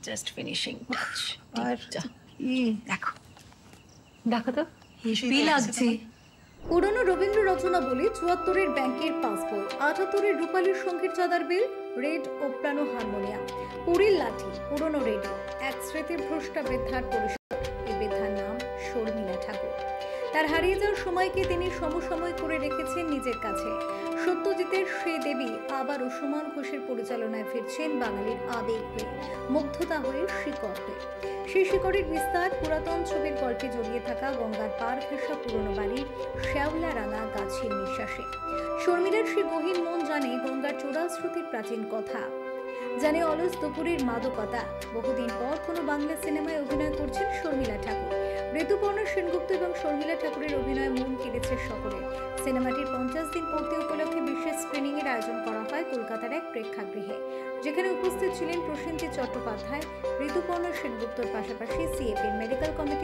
Just finishing touch. আর দেখো দেখো তো হেভি লাগছে। পুরনো রবীন্দ্র রচনা বলি ৭৪-এর ব্যাংকের পাসবই, ৭৮-এর রূপালীর সঙ্গীত চাঁদার বিল, রেড ওপ্রানো হারমোনিয়াম, পুরীর লাঠি, পুরনো রেডিও, এক স্মৃতিভ্রষ্টা বৃদ্ধার পরিষদ। এই বৃদ্ধার নাম শর্মিলা ঠাকুর। তার হারিয়ে যাওয়ার সময়কে তিনি সমসাময়িক করে রেখেছেন নিজের কাছে। সত্যজিতের সেই দেবী আবারও সুমন ঘোষের পরিচালনায় ফিরছেন বাঙালির আবেগ হয়ে, মুগ্ধতা হয়ে, শিকড় হয়ে। সেই শিকড়ের বিস্তার পুরাতন ছবির গল্পে জড়িয়ে থাকা গঙ্গার পার ঘেঁষা পুরনো বাড়ির শ্যাওলা রাঙা গাছের নিঃশ্বাসে। শর্মিলার সেই গহীন মন জানে গঙ্গার চোরাল স্রোতের প্রাচীন কথা, জানে অলস দুপুরের মাদকতা। বহুদিন পর কোনো বাংলা সিনেমায় অভিনয় করছেন শর্মিলা ঠাকুর। ঋতুপর্ণা সেনগুপ্ত এবং শর্মিলা ঠাকুরের অভিনয়ে মন কেড়েছে সকলের। সিনেমাটির 50 দিন পূর্তি উপলক্ষে বিশেষ স্ক্রিনিং এর আয়োজন করা হয় কলকাতার এক প্রেক্ষাগৃহে, যেখানে উপস্থিত ছিলেন প্রসেনজিৎ চট্টোপাধ্যায়, ঋতুপর্ণা সেনগুপ্তর পাশাপাশি সিএপির মেডিকেল কমিটি